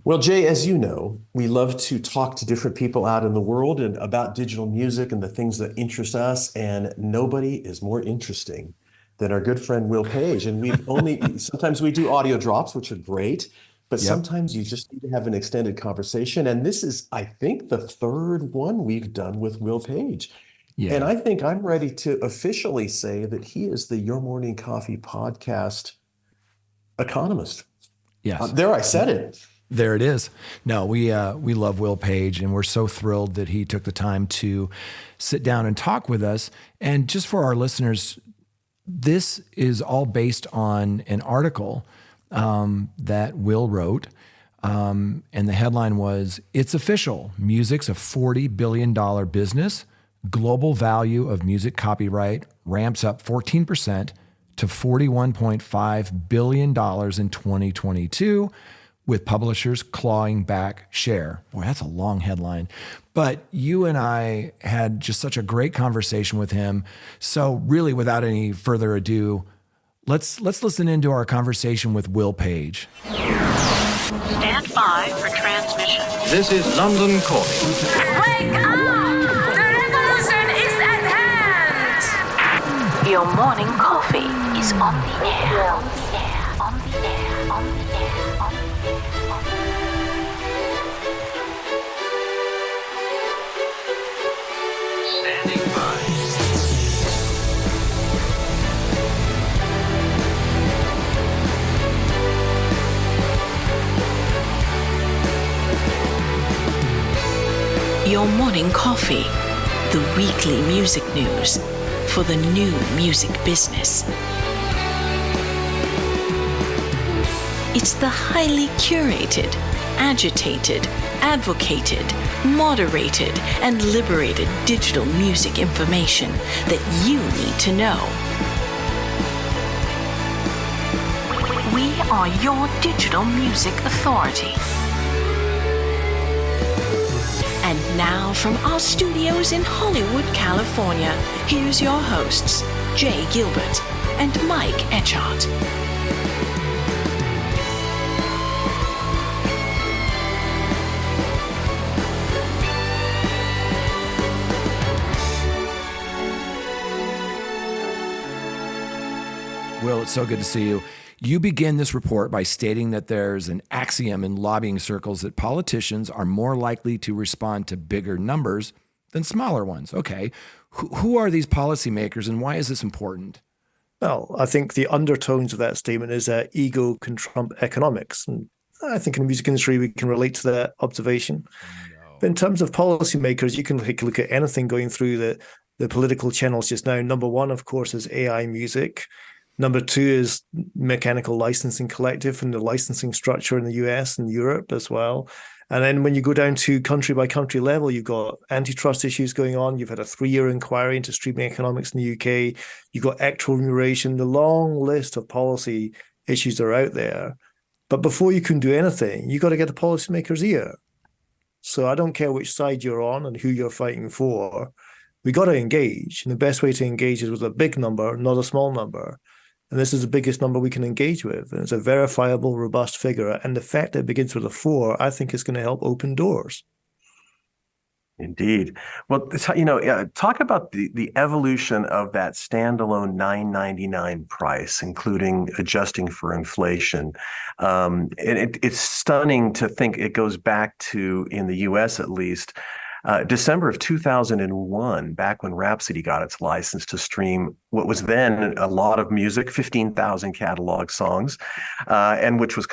Well, Jay, as you know, we love to talk to different people out in the world and about digital music and the things that interest us. And nobody is more interesting than our good friend Will Page. And sometimes we do audio drops, which are great, but Yep. sometimes you just need to have an extended conversation. And this is, I think, the third one we've done with Will Page. And Yeah. I think I'm ready to officially say that he is the Your Morning Coffee podcast economist. Yes. There, I said it. There it is. No, we love Will Page, and we're so thrilled that he took the time to sit down and talk with us. And just for our listeners, this is all based on an article that Will wrote. And the headline was, "It's official. Music's a $40 billion business. Global value of music copyright ramps up 14% to $41.5 billion in 2022, with publishers clawing back share." Boy, that's a long headline. But you and I had just such a great conversation with him. So really, without any further ado, let's listen into our conversation with Will Page. Stand by for transmission. This is London calling. Wake up! The revolution is at hand! Your morning coffee is on the air. On the air. On the air. On the air. On the air. Standing by. Your morning coffee, the weekly music news for the new music business. It's the highly curated, agitated, advocated, moderated, and liberated digital music information that you need to know. We are your digital music authority. And now from our studios in Hollywood, California, here's your hosts, Jay Gilbert and Mike Etchart. Will, it's so good to see you. You begin this report by stating that there's an axiom in lobbying circles that politicians are more likely to respond to bigger numbers than smaller ones. Okay, who are these policymakers and why is this important? Well, I think the undertones of that statement is that ego can trump economics. And I think in the music industry, we can relate to that observation. No. But in terms of policymakers, you can take a look at anything going through the political channels just now. Number one, of course, is AI music. Number two is Mechanical Licensing Collective and the licensing structure in the US and Europe as well. And then when you go down to country by country level, you've got antitrust issues going on. You've had a 3-year inquiry into streaming economics in the UK. You've got actual remuneration, the long list of policy issues that are out there. But before you can do anything, you got to get the policymakers' ear. So I don't care which side you're on and who you're fighting for. We got to engage. And the best way to engage is with a big number, not a small number. And this is the biggest number we can engage with. And it's a verifiable, robust figure. And the fact that it begins with a 4, I think is going to help open doors. Indeed. Well, talk about the evolution of that standalone $9.99 price, including adjusting for inflation. And it's stunning to think it goes back to, in the US at least, December of 2001, back when Rhapsody got its license to stream what was then a lot of music, 15,000 catalog songs, and which was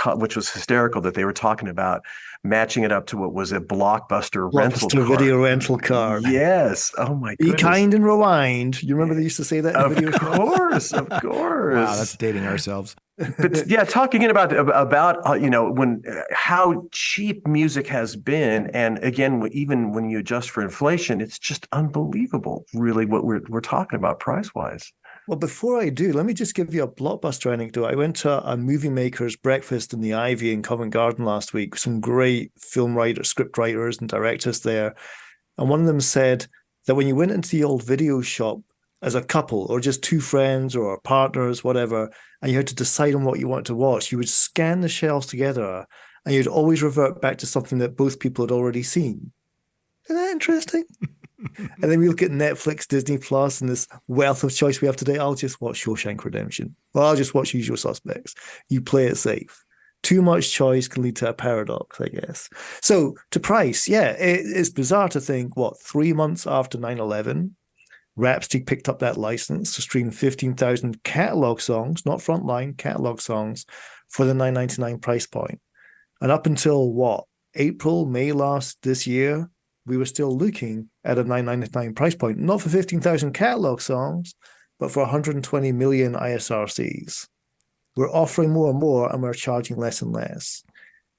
hysterical that they were talking about matching it up to what was a blockbuster rental car. Video rental car. Yes. Oh my goodness. Be kind and rewind. You remember they used to say that in video course, of course. Wow, that's dating ourselves. But yeah, talking about when how cheap music has been, and again, even when you adjust for inflation, it's just unbelievable, really, what we're talking about price wise. Well, before I do, let me just give you a blockbuster anecdote. I went to a movie maker's breakfast in the Ivy in Covent Garden last week. Some great film writers, script writers, and directors there, and one of them said that when you went into the old video shop as a couple or just two friends or partners, whatever, and you had to decide on what you wanted to watch, you would scan the shelves together and you'd always revert back to something that both people had already seen. Isn't that interesting? And then we look at Netflix, Disney Plus, and this wealth of choice we have today. I'll just watch Shawshank Redemption. Well, I'll just watch Usual Suspects. You play it safe. Too much choice can lead to a paradox, I guess. So to price, it's bizarre to think, 3 months after 9/11, Rhapsody picked up that license to stream 15,000 catalog songs, not frontline, catalog songs, for the $9.99 price point. And up until April, May this year, we were still looking at a $9.99 price point, not for 15,000 catalog songs, but for 120 million ISRCs. We're offering more and more, and we're charging less and less.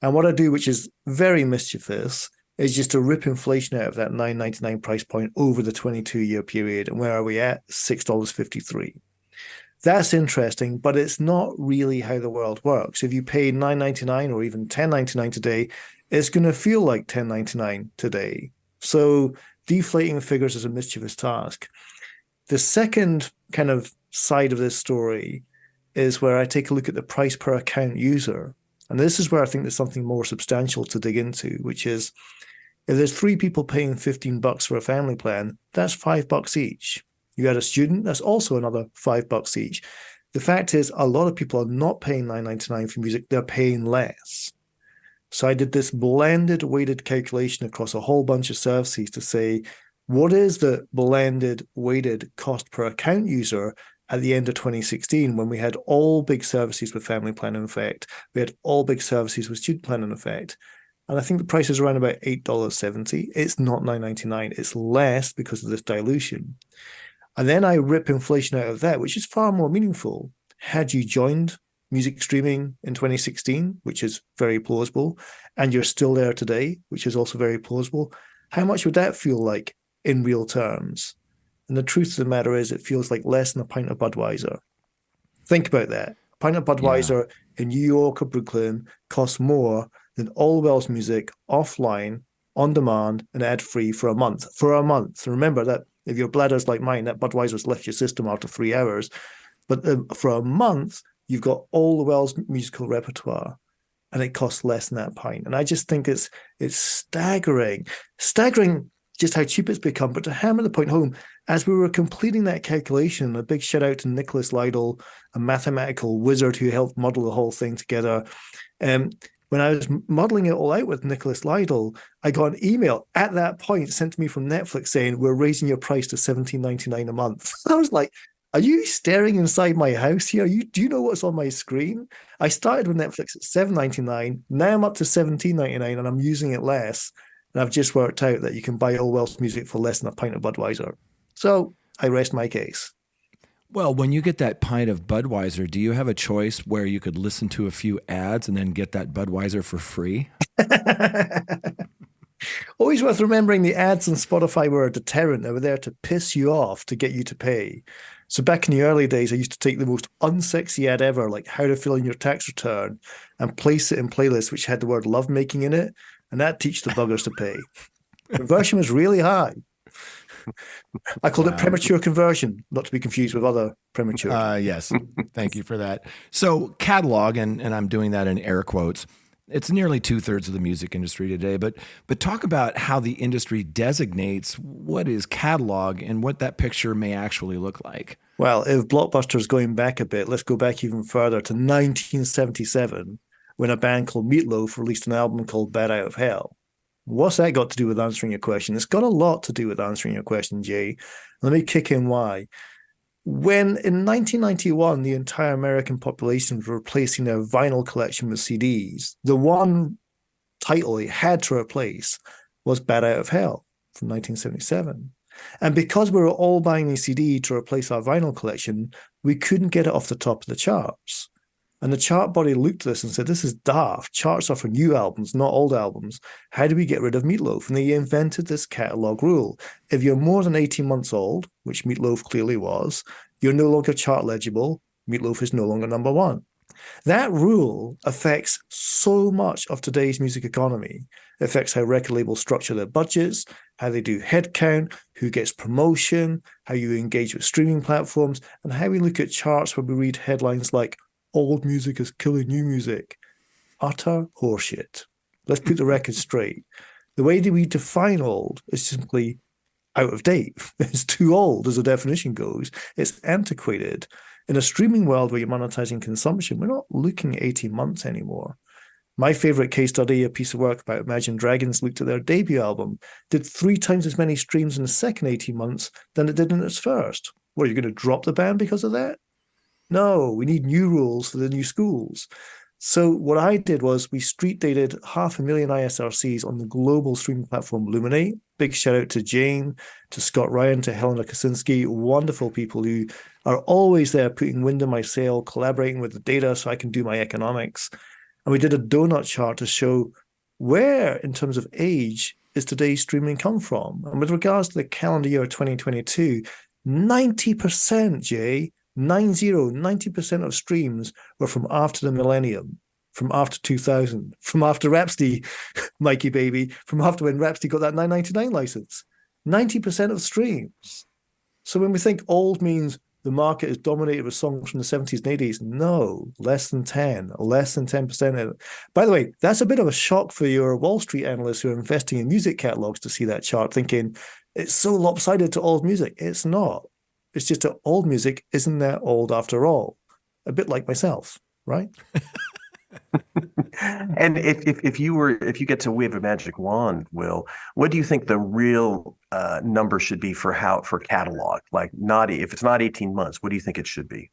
And what I do, which is very mischievous, is just to rip inflation out of that $9.99 price point over the 22-year period. And where are we at? $6.53. That's interesting, but it's not really how the world works. If you pay $9.99 or even $10.99 today, it's going to feel like $10.99 today. So deflating figures is a mischievous task. The second kind of side of this story is where I take a look at the price per account user. And this is where I think there's something more substantial to dig into, which is if there's 3 people paying $15 for a family plan, that's $5 each. You add a student, that's also another $5 each. The fact is, a lot of people are not paying $9.99 for music, they're paying less. So I did this blended weighted calculation across a whole bunch of services to say, what is the blended weighted cost per account user at the end of 2016, when we had all big services with family plan in effect, we had all big services with student plan in effect. And I think the price is around about $8.70. It's not $9.99. It's less because of this dilution. And then I rip inflation out of that, which is far more meaningful. Had you joined music streaming in 2016, which is very plausible, and you're still there today, which is also very plausible, how much would that feel like in real terms? And the truth of the matter is, it feels like less than a pint of Budweiser. Think about that. A pint of Budweiser in New York or Brooklyn costs more than all Wells music offline, on demand, and ad-free for a month. For a month. Remember that if your bladder's like mine, that Budweiser's left your system after 3 hours. But for a month, you've got all the Wells musical repertoire, and it costs less than that pint. And I just think it's staggering. Staggering just how cheap it's become. But to hammer the point home, as we were completing that calculation, a big shout out to Nicholas Lidell, a mathematical wizard who helped model the whole thing together. When I was modeling it all out with Nicholas Lidell, I got an email at that point sent to me from Netflix saying, we're raising your price to $17.99 a month. I was like, are you staring inside my house here? Do you know what's on my screen? I started with Netflix at $7.99. Now I'm up to $17.99 and I'm using it less. And I've just worked out that you can buy all Welsh music for less than a pint of Budweiser. So I rest my case. Well, when you get that pint of Budweiser, do you have a choice where you could listen to a few ads and then get that Budweiser for free? Always worth remembering the ads on Spotify were a deterrent. They were there to piss you off to get you to pay. So back in the early days, I used to take the most unsexy ad ever, like how to fill in your tax return, and place it in playlists which had the word lovemaking in it, and that teach the buggers to pay. Conversion was really high. I called it premature conversion, not to be confused with other premature. Yes. Thank you for that. So catalog, and I'm doing that in air quotes, it's nearly 2/3 of the music industry today, but talk about how the industry designates what is catalog and what that picture may actually look like. Well, if Blockbuster's going back a bit, let's go back even further to 1977, when a band called Meatloaf released an album called Bad Out of Hell. What's that got to do with answering your question? It's got a lot to do with answering your question, Jay. Let me kick in why. When in 1991, the entire American population was replacing their vinyl collection with CDs, the one title it had to replace was Bad Out of Hell from 1977. And because we were all buying a CD to replace our vinyl collection, we couldn't get it off the top of the charts. And the chart body looked at this and said, this is daft. Charts are for new albums, not old albums. How do we get rid of Meatloaf? And they invented this catalog rule. If you're more than 18 months old, which Meatloaf clearly was, you're no longer chart legible. Meatloaf is no longer number one. That rule affects so much of today's music economy. It affects how record labels structure their budgets, how they do headcount, who gets promotion, how you engage with streaming platforms, and how we look at charts where we read headlines like, old music is killing new music. utter horseshit. Let's put the record straight. The way that we define old is simply out of date. It's too old, as the definition goes. It's antiquated. In a streaming world where you're monetizing consumption, we're not looking at 18 months anymore. My favorite case study, a piece of work about Imagine Dragons, looked at their debut album, did 3 times as many streams in the second 18 months than it did in its first. Well, you're going to drop the band because of that? No, we need new rules for the new schools. So what I did was we street dated 500,000 ISRCs on the global streaming platform Luminate. Big shout out to Jane, to Scott Ryan, to Helena Kaczynski, wonderful people who are always there putting wind in my sail, collaborating with the data so I can do my economics. And we did a donut chart to show where, in terms of age, is today's streaming come from. And with regards to the calendar year 2022, 90%, Jay, 90% of streams were from after the millennium, from after 2000, from after Rhapsody, Mikey baby, from after when Rhapsody got that 999 license. 90% of streams. So when we think old means the market is dominated with songs from the 70s and 80s, no, less than 10% of it. By the way, that's a bit of a shock for your Wall Street analysts who are investing in music catalogs to see that chart, thinking it's so lopsided to old music. It's not. It's just that old music isn't that old after all. A bit like myself, right? And if you get to wave a magic wand, Will, what do you think the real number should be for catalog? Like if it's not 18 months, what do you think it should be?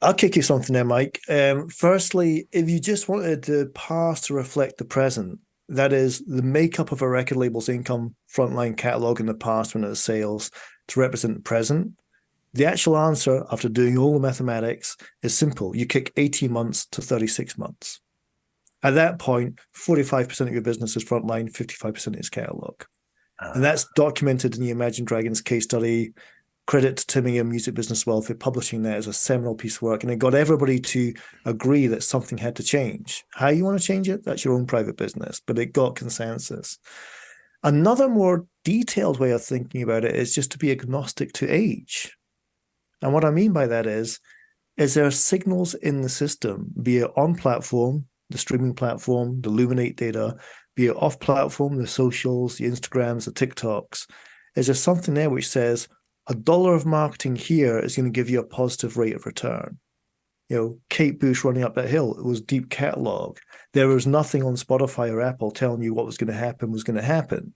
I'll kick you something there, Mike. Firstly, if you just wanted the past to reflect the present, that is the makeup of a record label's income, frontline catalog in the past when it was sales, to represent the present, the actual answer, after doing all the mathematics, is simple. You kick 18 months to 36 months. At that point, 45% of your business is frontline, 55% is catalog. And that's documented in the Imagine Dragons case study. Credit to Timmy and Music Business World for publishing that as a seminal piece of work. And it got everybody to agree that something had to change. How you want to change it, that's your own private business. But it got consensus. Another more detailed way of thinking about it is just to be agnostic to age. And what I mean by that is there signals in the system, be it on platform, the streaming platform, the Luminate data, be it off platform, the socials, the Instagrams, the TikToks, is there something there which says $1 of marketing here is going to give you a positive rate of return? You know, Kate Bush running up that hill, it was deep catalog. There was nothing on Spotify or Apple telling you what was going to happen.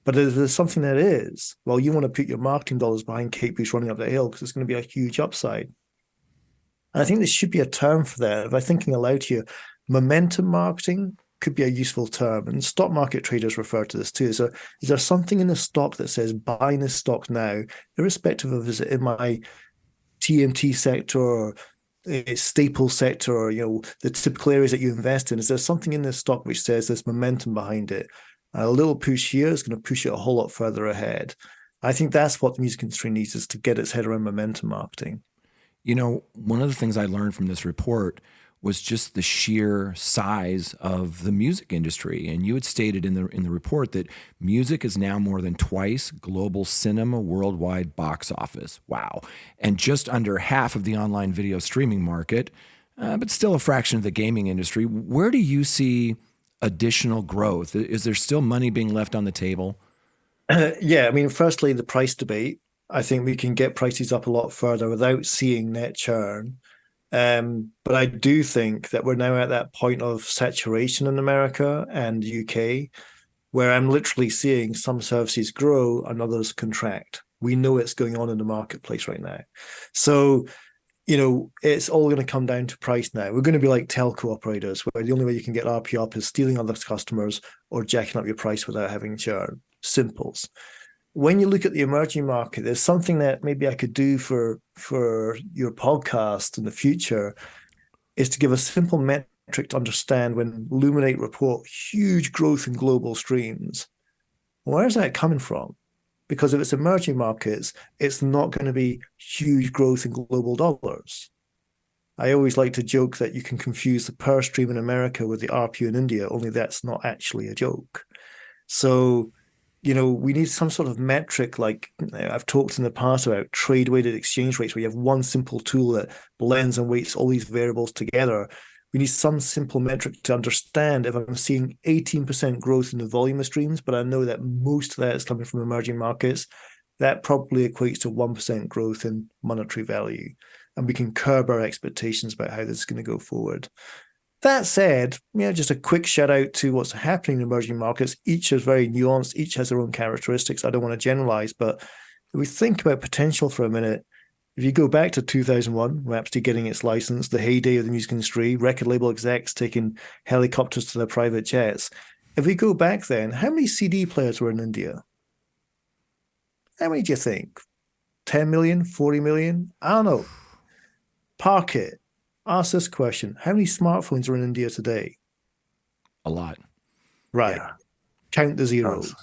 But if there's something that is, well, you want to put your marketing dollars behind Kate Bush running up that hill because it's going to be a huge upside. And I think there should be a term for that. If I'm thinking aloud here, momentum marketing could be a useful term. And stock market traders refer to this too. So is there something in the stock that says buying this stock now, irrespective of is it in my TMT sector or staple sector or, you know, the typical areas that you invest in? Is there something in this stock which says there's momentum behind it? A little push here is going to push it a whole lot further ahead. I think that's what the music industry needs, is to get its head around momentum marketing. You know, one of the things I learned from this report was just the sheer size of the music industry. And you had stated in the report that music is now more than twice global cinema worldwide box office. Wow. And just under half of the online video streaming market, but still a fraction of the gaming industry. Where do you see additional growth? Is there still money being left on the table? Yeah, I mean, firstly, the price debate. I think we can get prices up a lot further without seeing net churn. But I do think that we're now at that point of saturation in America and the UK, where I'm literally seeing some services grow and others contract. We know it's going on in the marketplace right now. So, you know, it's all going to come down to price now. We're going to be like telco operators, where the only way you can get RP up is stealing other customers or jacking up your price without having churn. Simples. When you look at the emerging market, there's something that maybe I could do for your podcast in the future, is to give a simple metric to understand when Luminate report huge growth in global streams. Where is that coming from? Because if it's emerging markets, it's not going to be huge growth in global dollars. I always like to joke that you can confuse the per stream in America with the RPU in India, only that's not actually a joke. So, you know, we need some sort of metric, like I've talked in the past about trade-weighted exchange rates, where you have one simple tool that blends and weights all these variables together. We need some simple metric to understand if I'm seeing 18% growth in the volume of streams, but I know that most of that is coming from emerging markets. That probably equates to 1% growth in monetary value. And we can curb our expectations about how this is going to go forward. That said, just a quick shout out to what's happening in emerging markets. Each is very nuanced. Each has their own characteristics. I don't want to generalize, but if we think about potential for a minute, if you go back to 2001, Rhapsody getting its license, the heyday of the music industry, record label execs taking helicopters to their private jets. If we go back then, how many CD players were in India? How many do you think? 10 million, 40 million? I don't know. Park it. Ask this question. How many smartphones are in India today? A lot. Right. Yeah. Count the zeros.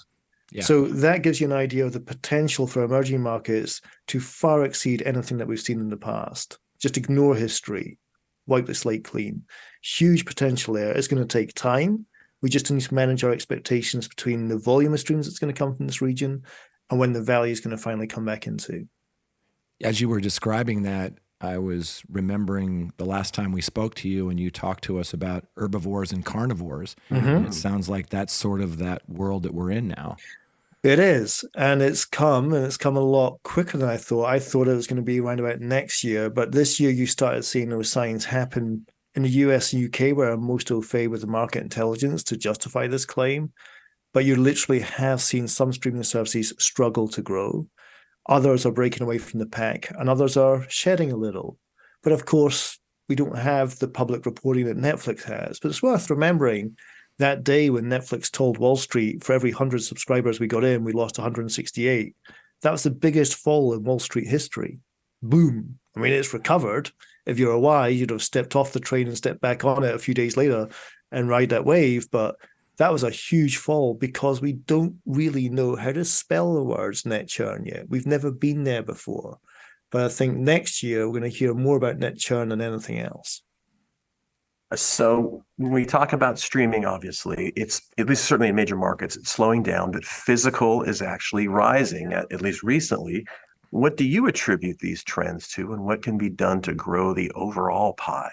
Yeah. So that gives you an idea of the potential for emerging markets to far exceed anything that we've seen in the past. Just ignore history. Wipe the slate clean. Huge potential there. It's going to take time. We just need to manage our expectations between the volume of streams that's going to come from this region and when the value is going to finally come back into. As you were describing that, I was remembering the last time we spoke to you and you talked to us about herbivores and carnivores. And it sounds like that's sort of that world that we're in now. It is. And it's come a lot quicker than I thought. I thought it was going to be around about next year. But this year you started seeing those signs happen in the US and UK, where I'm most au fait with the market intelligence to justify this claim. But you literally have seen some streaming services struggle to grow. Others are breaking away from the pack, and others are shedding a little. But of course, we don't have the public reporting that Netflix has. But it's worth remembering that day when Netflix told Wall Street for every 100 subscribers we got in, we lost 168. That was the biggest fall in Wall Street history. Boom. I mean, it's recovered. If you're a Y, you'd have stepped off the train and stepped back on it a few days later and ride that wave. But that was a huge fall because we don't really know how to spell the words net churn yet. We've never been there before. But I think next year we're going to hear more about net churn than anything else. So when we talk about streaming, obviously, it's at least certainly in major markets, it's slowing down, but physical is actually rising, at least recently. What do you attribute these trends to, and what can be done to grow the overall pie?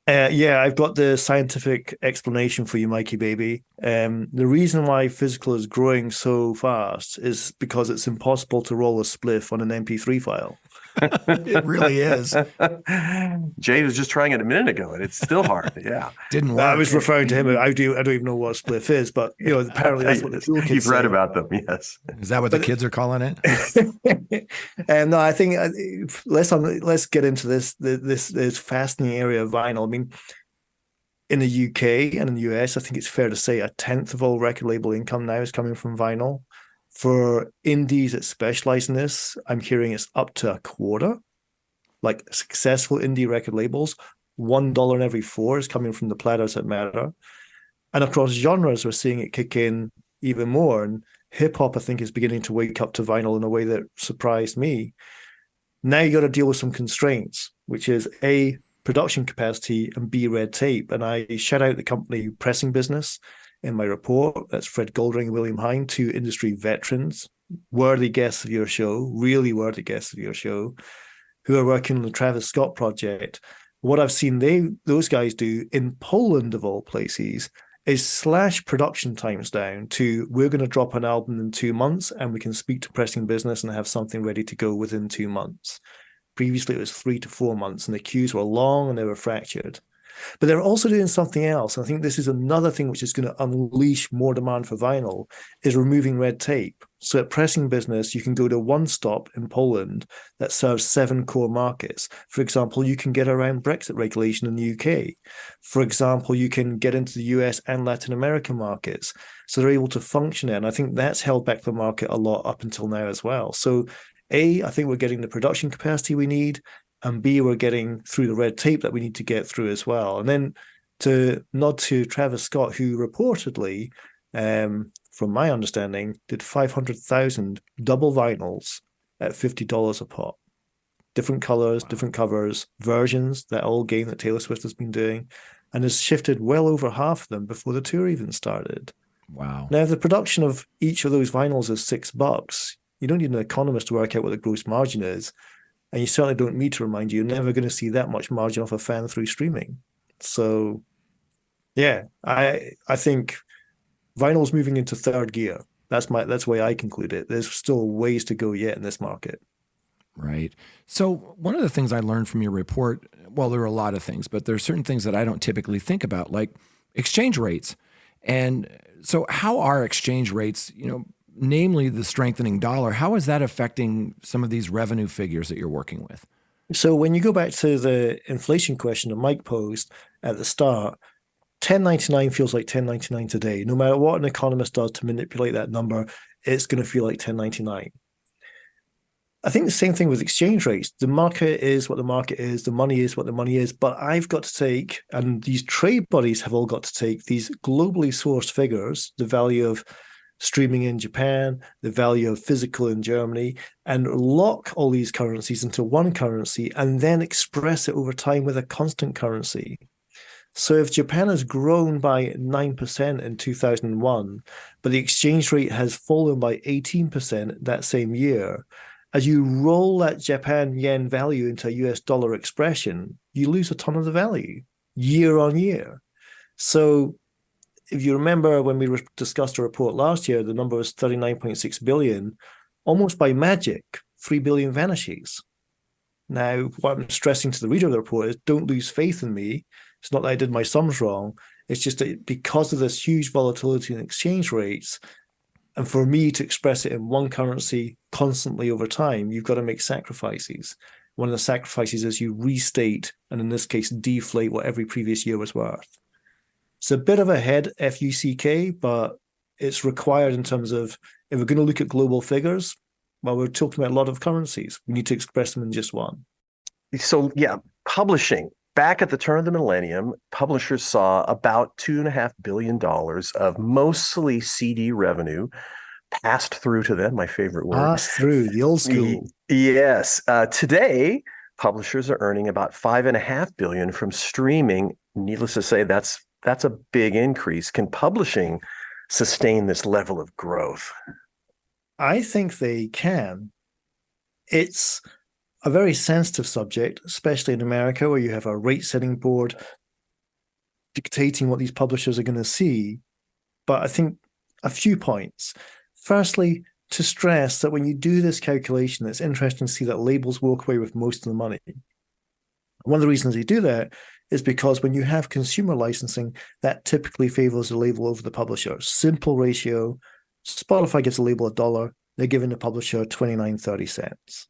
Yeah, I've got the scientific explanation for you, Mikey baby. The reason why physical is growing so fast is because it's impossible to roll a spliff on an MP3 file. It really is. Jay was just trying it a minute ago, and it's still hard. Yeah, Didn't work. I was referring to him. I don't even know what a spliff is, but apparently that's what the cool kids You've read say. about them, yes. Is that what the kids are calling it? And no, I think let's get into this fascinating area of vinyl. I mean, in the UK and in the US, I think it's fair to say 1/10 of all record label income now is coming from vinyl. For indies that specialize in this, I'm hearing it's up to 1/4. Like successful indie record labels, $1 in every 4 is coming from the platters that matter. And across genres, we're seeing it kick in even more. And hip hop, I think, is beginning to wake up to vinyl in a way that surprised me. Now you got to deal with some constraints, which is A, production capacity, and B, red tape. And I shout out the company Pressing Business in my report. That's Fred Goldring and William Hine, 2 industry veterans, worthy guests of your show, really worthy guests of your show, who are working on the Travis Scott project. What I've seen those guys do in Poland, of all places, is slash production times down to we're going to drop an album in 2 months and we can speak to Pressing Business and have something ready to go within 2 months. Previously, it was 3 to 4 months, and the queues were long and they were fractured. But they're also doing something else. I think this is another thing which is going to unleash more demand for vinyl, is removing red tape. So at Pressing Business, you can go to one stop in Poland that serves 7 core markets. For example, you can get around Brexit regulation in the UK. For example, you can get into the US and Latin American markets. So they're able to function there. And I think that's held back the market a lot up until now as well. So A, I think we're getting the production capacity we need. And B, we're getting through the red tape that we need to get through as well. And then to nod to Travis Scott, who reportedly, from my understanding, did 500,000 double vinyls at $50 a pop. Different colors, different covers, versions, that old game that Taylor Swift has been doing, and has shifted well over half of them before the tour even started. Wow. Now, if the production of each of those vinyls is $6, you don't need an economist to work out what the gross margin is. And you certainly don't need to remind you, you're never going to see that much margin off a fan through streaming. So yeah, I think vinyl's moving into third gear. That's the way I conclude it. There's still ways to go yet in this market. Right. So one of the things I learned from your report, well, there are a lot of things, but there are certain things that I don't typically think about, like exchange rates. And so how are exchange rates, namely the strengthening dollar, how is that affecting some of these revenue figures that you're working with? So when you go back to the inflation question that Mike posed at the start, 1099 feels like 1099 today. No matter what an economist does to manipulate that number, it's going to feel like 1099. I think the same thing with exchange rates. The market is what the market is, the money is what the money is, but I've got to take, and these trade bodies have all got to take these globally sourced figures, the value of streaming in Japan, the value of physical in Germany, and lock all these currencies into one currency and then express it over time with a constant currency. So if Japan has grown by 9% in 2001, but the exchange rate has fallen by 18% that same year, as you roll that Japan yen value into a US dollar expression, you lose a ton of the value year on year. So if you remember when we discussed a report last year, the number was 39.6 billion. Almost by magic, 3 billion vanishes. Now, what I'm stressing to the reader of the report is don't lose faith in me. It's not that I did my sums wrong. It's just that because of this huge volatility in exchange rates, and for me to express it in one currency constantly over time, you've got to make sacrifices. One of the sacrifices is you restate, and in this case, deflate what every previous year was worth. It's a bit of a head FUCK, but it's required in terms of if we're going to look at global figures, well, we're talking about a lot of currencies. We need to express them in just one. So yeah, publishing. Back at the turn of the millennium, publishers saw about $2.5 billion of mostly CD revenue passed through to them, my favorite word. Passed through, the old school. Yes. Today, publishers are earning about $5.5 billion from streaming. Needless to say, that's a big increase. Can publishing sustain this level of growth? I think they can. It's a very sensitive subject, especially in America, where you have a rate-setting board dictating what these publishers are going to see. But I think a few points. Firstly, to stress that when you do this calculation, it's interesting to see that labels walk away with most of the money. One of the reasons they do that is because when you have consumer licensing, that typically favors the label over the publisher. Simple ratio. Spotify gives a label $1. They're giving the publisher 29.30 cents.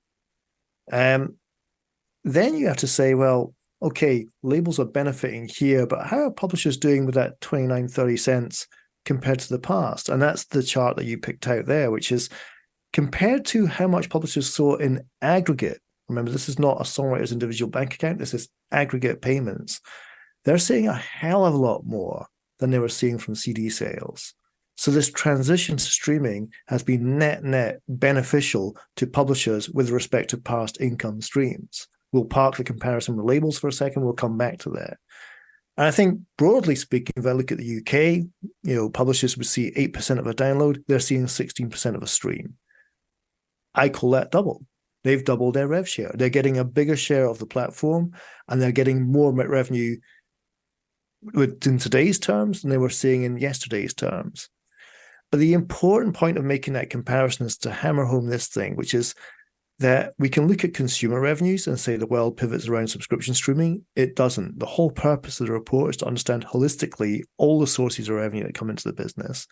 Then you have to say, well, okay, labels are benefiting here, but how are publishers doing with that 29.30 cents compared to the past? And that's the chart that you picked out there, which is compared to how much publishers saw in aggregate. Remember, this is not a songwriter's individual bank account. This is aggregate payments. They're seeing a hell of a lot more than they were seeing from CD sales. So this transition to streaming has been net beneficial to publishers with respect to past income streams. We'll park the comparison with labels for a second. We'll come back to that. And I think broadly speaking, if I look at the UK, publishers would see 8% of a download. They're seeing 16% of a stream. I call that double. They've doubled their rev share. They're getting a bigger share of the platform, and they're getting more revenue in today's terms than they were seeing in yesterday's terms. But the important point of making that comparison is to hammer home this thing, which is that we can look at consumer revenues and say the world pivots around subscription streaming. It doesn't. The whole purpose of the report is to understand holistically all the sources of revenue that come into the business.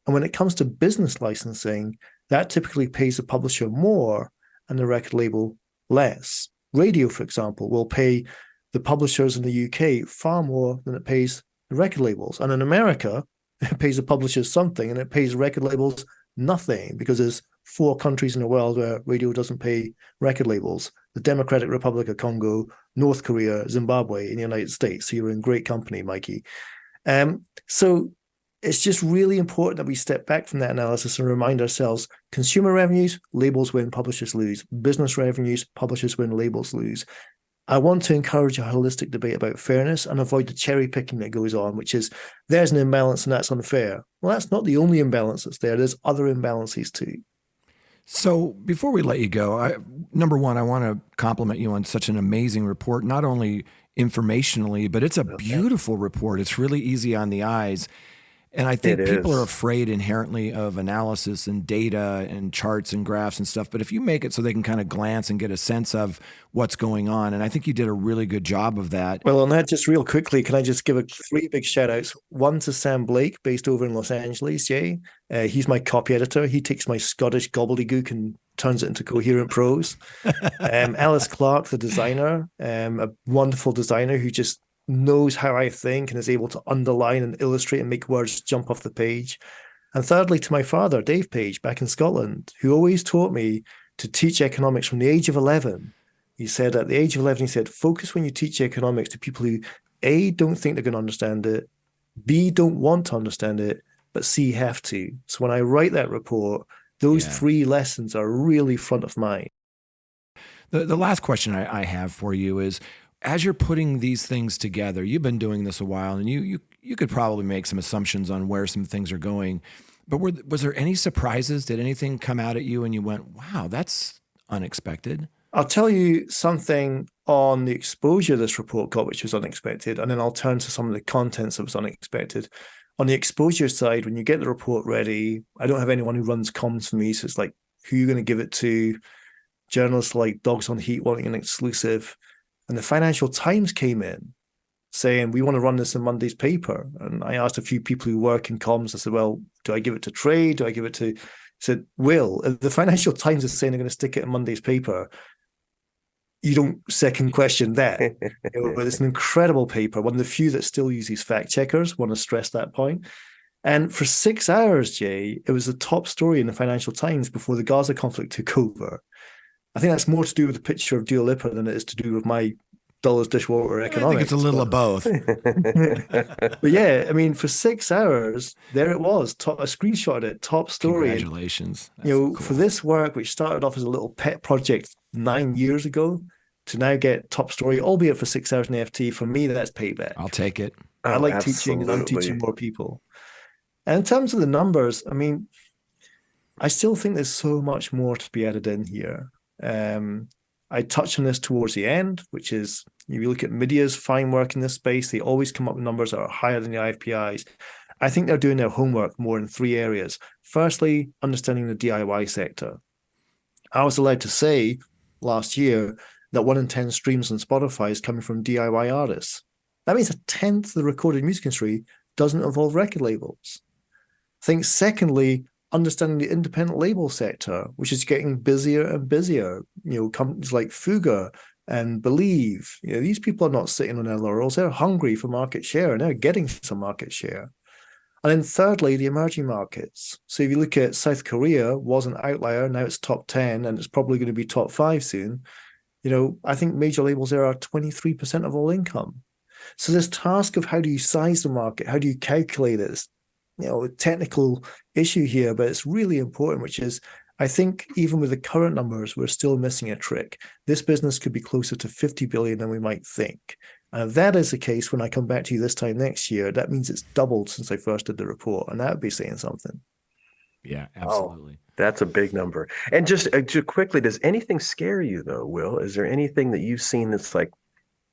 And when it comes to business licensing, that typically pays the publisher more and the record label less. Radio, for example, will pay the publishers in the UK far more than it pays the record labels. And in America, it pays the publishers something and it pays record labels nothing, because there's 4 countries in the world where radio doesn't pay record labels: the Democratic Republic of Congo, North Korea, Zimbabwe, and the United States. So you're in great company, Mikey. So it's just really important that we step back from that analysis and remind ourselves: consumer revenues, labels win, publishers lose. Business revenues, publishers win, labels lose. I want to encourage a holistic debate about fairness and avoid the cherry picking that goes on, which is there's an imbalance and that's unfair. Well, that's not the only imbalance that's there. There's other imbalances too. So before we let you go, number one, I want to compliment you on such an amazing report, not only informationally, but it's a beautiful report. It's really easy on the eyes. And I think It people are is. afraid inherently of analysis and data and charts and graphs and stuff. But if you make it so they can kind of glance and get a sense of what's going on, and I think you did a really good job of that. Well, on that, just real quickly, can I just give three big shout outs? One to Sam Blake, based over in Los Angeles, Jay. He's my copy editor. He takes my Scottish gobbledygook and turns it into coherent prose. Alice Clark, the designer, a wonderful designer who just knows how I think and is able to underline and illustrate and make words jump off the page. And thirdly, to my father, Dave Page, back in Scotland, who always taught me to teach economics from the age of 11. He said at the age of 11, he said, focus when you teach economics to people who, A, don't think they're going to understand it, B, don't want to understand it, but C, have to. So when I write that report, those three lessons are really front of mind. The last question I have for you is, as you're putting these things together, you've been doing this a while, and you could probably make some assumptions on where some things are going. But was there any surprises? Did anything come out at you and you went, wow, that's unexpected? I'll tell you something on the exposure this report got, which was unexpected, and then I'll turn to some of the contents that was unexpected. On the exposure side, when you get the report ready, I don't have anyone who runs comms for me, so it's like, who are you going to give it to? Journalists like Dogs on Heat wanting an exclusive. And the Financial Times came in saying, we want to run this in Monday's paper. And I asked a few people who work in comms, I said, well, do I give it to Trade? Do I give it to... I said, Will, if the Financial Times is saying they're going to stick it in Monday's paper, you don't second question that. But it's an incredible paper, one of the few that still uses fact checkers. Want to stress that point. And for 6 hours, Jay, it was the top story in the Financial Times before the Gaza conflict took over. I think that's more to do with the picture of Dua Lipa than it is to do with my dollars dishwater economics. I think it's a little of both. But yeah, I mean, for 6 hours, there it was. I screenshotted it, top story. Congratulations. And, cool. For this work, which started off as a little pet project 9 years ago, to now get top story, albeit for 6 hours in FT, for me, that's payback. I'll take it. I like teaching, and I'm teaching more people. And in terms of the numbers, I mean, I still think there's so much more to be added in here. I touched on this towards the end, which is, if you look at Media's fine work in this space, they always come up with numbers that are higher than the IFPIs. I think they're doing their homework more in three areas. Firstly, understanding the DIY sector. I was allowed to say last year that 1 in 10 streams on Spotify is coming from DIY artists. That means a tenth of the recorded music industry doesn't involve record labels. I think secondly, understanding the independent label sector, which is getting busier and busier. Companies like Fuga and Believe, these people are not sitting on their laurels. They're hungry for market share, and they're getting some market share. And then thirdly, the emerging markets. So if you look at South Korea, was an outlier, now it's top 10, and it's probably going to be top 5 soon. I think major labels there are 23% of all income. So this task of how do you size the market, how do you calculate it, a technical issue here, but it's really important, which is, I think even with the current numbers, we're still missing a trick. This business could be closer to 50 billion than we might think. And if that is the case, when I come back to you this time next year, that means it's doubled since I first did the report, and that would be saying something. Yeah, absolutely. Oh, that's a big number. And just quickly, does anything scare you though, Will? Is there anything that you've seen that's like,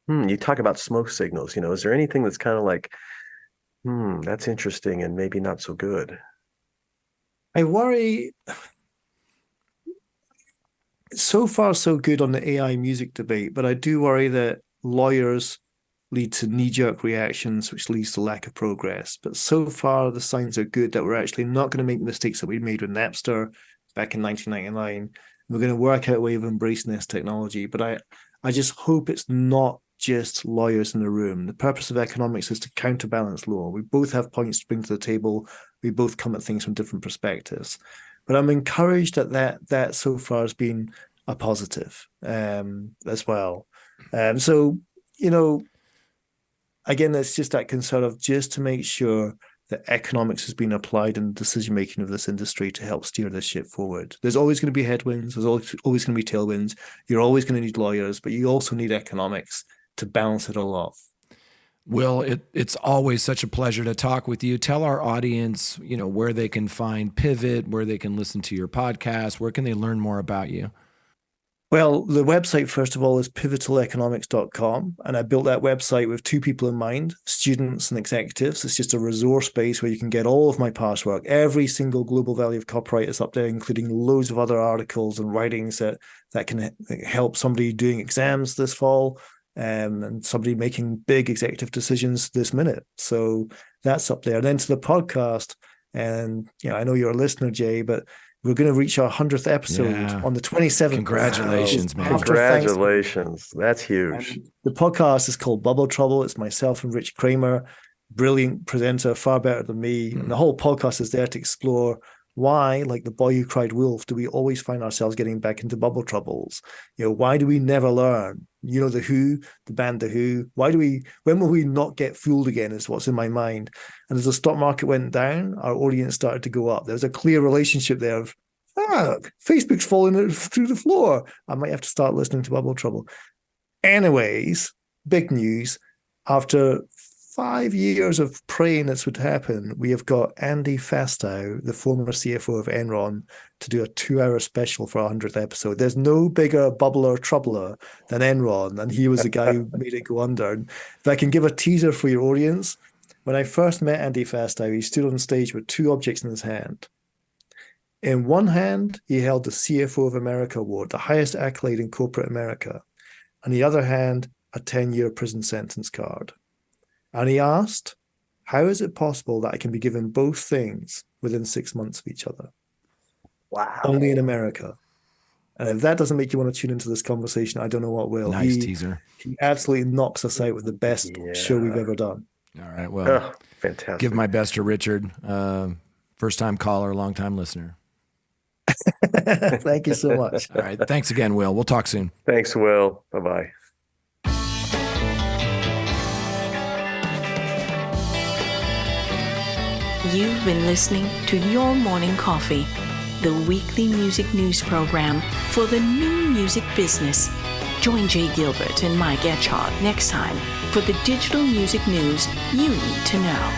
you talk about smoke signals, is there anything that's kind of like, that's interesting and maybe not so good? I worry. So far, so good on the AI music debate, but I do worry that lawyers lead to knee-jerk reactions, which leads to lack of progress. But so far, the signs are good that we're actually not going to make mistakes that we made with Napster back in 1999. We're going to work out a way of embracing this technology. But I just hope it's not just lawyers in the room. The purpose of economics is to counterbalance law. We both have points to bring to the table. We both come at things from different perspectives. But I'm encouraged that so far has been a positive as well. So, again, it's just that concern of just to make sure that economics has been applied in the decision-making of this industry to help steer this ship forward. There's always going to be headwinds. There's always going to be tailwinds. You're always going to need lawyers, but you also need economics to balance it all off. Will, it's always such a pleasure to talk with you. Tell our audience, where they can find Pivot, where they can listen to your podcast, where can they learn more about you? Well, the website, first of all, is pivotaleconomics.com. And I built that website with two people in mind, students and executives. It's just a resource base where you can get all of my past work. Every single global value of copyright is up there, including loads of other articles and writings that can help somebody doing exams this fall, and somebody making big executive decisions this minute. So that's up there. And then to the podcast, and I know you're a listener, Jay, but we're going to reach our 100th episode on the 27th. Congratulations, man. Congratulations. That's huge. And the podcast is called Bubble Trouble. It's myself and Rich Kramer, brilliant presenter, far better than me. And the whole podcast is there to explore why, like the boy who cried wolf, do we always find ourselves getting back into bubble troubles? Why do we never learn? The Who, the band The Who. When will we not get fooled again is what's in my mind. And as the stock market went down, our audience started to go up. There's a clear relationship there of, Facebook's falling through the floor. I might have to start listening to Bubble Trouble. Anyways, big news. After 5 years of praying this would happen, we have got Andy Fastow, the former CFO of Enron, to do a 2-hour special for our 100th episode. There's no bigger bubbler troubler than Enron, and he was the guy who made it go under. And if I can give a teaser for your audience, when I first met Andy Fastow, he stood on stage with 2 objects in his hand. In one hand, he held the CFO of America award, the highest accolade in corporate America. On the other hand, a 10-year prison sentence card. And he asked, how is it possible that I can be given both things within 6 months of each other? Wow. Only in America. And if that doesn't make you want to tune into this conversation, I don't know what will. Nice teaser. He absolutely knocks us out with the best show we've ever done. All right. Well, fantastic. Give my best to Richard. First-time caller, long-time listener. Thank you so much. All right. Thanks again, Will. We'll talk soon. Thanks, Will. Bye-bye. You've been listening to Your Morning Coffee, the weekly music news program for the new music business. Join Jay Gilbert and Mike Etchart next time for the digital music news you need to know.